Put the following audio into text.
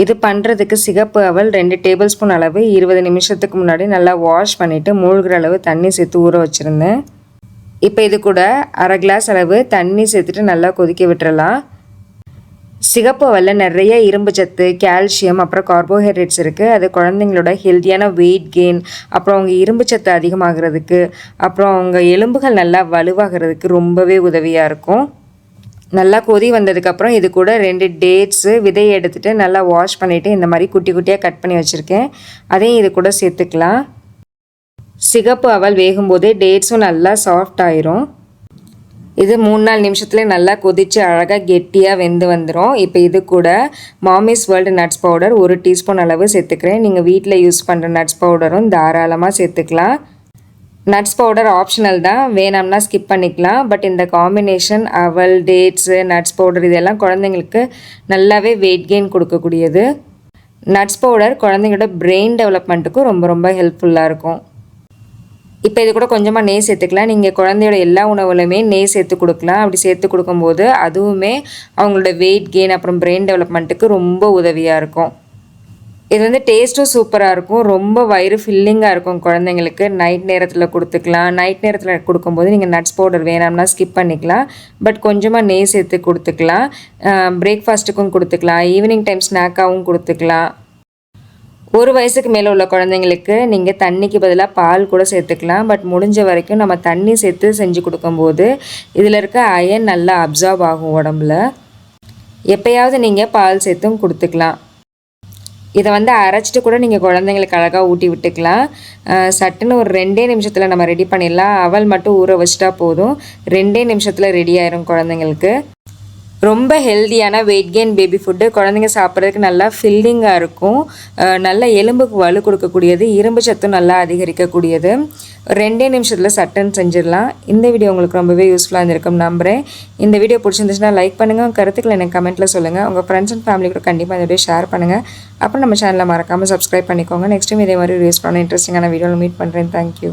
இது பண்ணுறதுக்கு சிகப்பு அவல் 2 டேபிள் ஸ்பூன் அளவு 20 நிமிஷத்துக்கு முன்னாடி நல்லா வாஷ் பண்ணிவிட்டு மூழ்கிற அளவு தண்ணி சேர்த்து ஊற வச்சுருந்தேன். இப்போ இது கூட அரை கிளாஸ் அளவு தண்ணி சேர்த்துட்டு நல்லா கொதிக்க விட்டுறலாம். சிகப்பு அவலில் நிறைய இரும்பு சத்து, கால்சியம், அப்புறம் கார்போஹைட்ரேட்ஸ் இருக்குது. அது குழந்தைங்களோட ஹெல்த்தியான வெயிட் கெயின், அப்புறம் அவங்க இரும்பு சத்து அதிகமாகிறதுக்கு, அப்புறம் அவங்க எலும்புகள் நல்லா வலுவாகிறதுக்கு ரொம்பவே உதவியாக இருக்கும். நல்லா கொதி வந்ததுக்கப்புறம் இது கூட 2 டேட்ஸு விதையை எடுத்துகிட்டு நல்லா வாஷ் பண்ணிவிட்டு இந்த மாதிரி குட்டி குட்டியாக கட் பண்ணி வச்சுருக்கேன். அதையும் இது கூட சேர்த்துக்கலாம். சிகப்பு அவல் வேகும்போதே டேட்ஸும் நல்லா சாஃப்ட் ஆயிரும். இது 3-4 நிமிஷத்துலேயே நல்லா கொதித்து அழகாக கெட்டியாக வெந்து வந்துடும். இப்போ இது கூட மாமிஸ் வேர்ல்டு நட்ஸ் பவுடர் 1 டீஸ்பூன் அளவு சேர்த்துக்கிறேன். நீங்கள் வீட்டில் யூஸ் பண்ணுற நட்ஸ் பவுடரும் தாராளமாக சேர்த்துக்கலாம். நட்ஸ் பவுடர் ஆப்ஷனல் தான், வேணாம்னா ஸ்கிப் பண்ணிக்கலாம். பட் இந்த காம்பினேஷன் அவல், டேட்ஸு, நட்ஸ் பவுடர் இதெல்லாம் குழந்தைங்களுக்கு நல்லாவே வெயிட் கெயின் கொடுக்கக்கூடியது. நட்ஸ் பவுடர் குழந்தைங்களோட பிரெயின் டெவலப்மெண்ட்டுக்கும் ரொம்ப ரொம்ப ஹெல்ப்ஃபுல்லாக இருக்கும். இப்போ இது கூட கொஞ்சமாக நெய் சேர்த்துக்கலாம். நீங்கள் குழந்தையோட எல்லா உணவுலையுமே நெய் சேர்த்து கொடுக்கலாம். அப்படி சேர்த்து கொடுக்கும்போது அதுவுமே அவங்களோட வெயிட் கெயின் அப்புறம் பிரெயின் டெவலப்மெண்ட்டுக்கு ரொம்ப உதவியாக இருக்கும். இது வந்து டேஸ்ட்டும் சூப்பராக இருக்கும். ரொம்ப வயிறு ஃபில்லிங்காக இருக்கும் குழந்தைங்களுக்கு. நைட் நேரத்தில் கொடுத்துக்கலாம். நைட் நேரத்தில் கொடுக்கும்போது நீங்கள் நட்ஸ் பவுடர் வேணாம்னா ஸ்கிப் பண்ணிக்கலாம். பட் கொஞ்சமாக நெய் சேர்த்து கொடுத்துக்கலாம். பிரேக்ஃபாஸ்ட்டுக்கும் கொடுத்துக்கலாம். ஈவினிங் டைம் ஸ்நாக்காகவும் கொடுத்துக்கலாம். 1 வயசுக்கு மேலே உள்ள குழந்தைங்களுக்கு நீங்கள் தண்ணிக்கு பதிலாக பால் கூட சேர்த்துக்கலாம். பட் முடிஞ்ச வரைக்கும் நம்ம தண்ணி சேர்த்து செஞ்சு கொடுக்கும்போது இதில் இருக்க அயன் நல்லா அப்சார்ப் ஆகும் உடம்புல. எப்போயாவது நீங்கள் பால் சேர்த்தும் கொடுத்துக்கலாம். இதை வந்து அரைச்சிட்டு கூட நீங்கள் குழந்தைங்களுக்கு அழகாக ஊட்டி விட்டுக்கலாம். சட்டுன்னு ஒரு 2 நிமிஷத்தில் நம்ம ரெடி பண்ணிடலாம். அவல் மட்டும் ஊற வச்சிட்டா போதும், 2 நிமிஷத்தில் ரெடி ஆயிரும் குழந்தைங்களுக்கு. ரொம்ப ஹெல்த்தியான வெயிட் கெயின் பேபி ஃபுட்டு. குழந்தைங்க சாப்பிட்றதுக்கு நல்லா ஃபில்லிங்காக இருக்கும். நல்ல எலும்புக்கு வலு கொடுக்கக்கூடியது, இரும்பு சத்தும் நல்லா அதிகரிக்கக்கூடியது. 2 நிமிஷத்தில் சட்டுன்னு செஞ்சிடலாம். இந்த வீடியோ உங்களுக்கு ரொம்பவே யூஸ்ஃபுல்லாக இருந்திருக்கும் நம்புகிறேன். இந்த வீடியோ பிடிச்சிருந்துச்சுன்னா லைக் பண்ணுங்கள். கருத்துக்களை எனக்கு கமெண்ட்டில் சொல்லுங்கள். உங்கள் ஃப்ரெண்ட்ஸ் அண்ட் ஃபேமிலி கூட கண்டிப்பாக இந்த வீடியோ ஷேர் பண்ணுங்கள். அப்புறம் நம்ம சேனலை மறக்காமல் சப்ஸ்கிரைப் பண்ணிக்கோங்க. நெக்ஸ்ட் டைம் இதே மாதிரி யூஸ் பண்ண இன்ட்ரெஸ்டிங்கான வீடியோவில் மீட் பண்ணுறேன். தேங்க்யூ.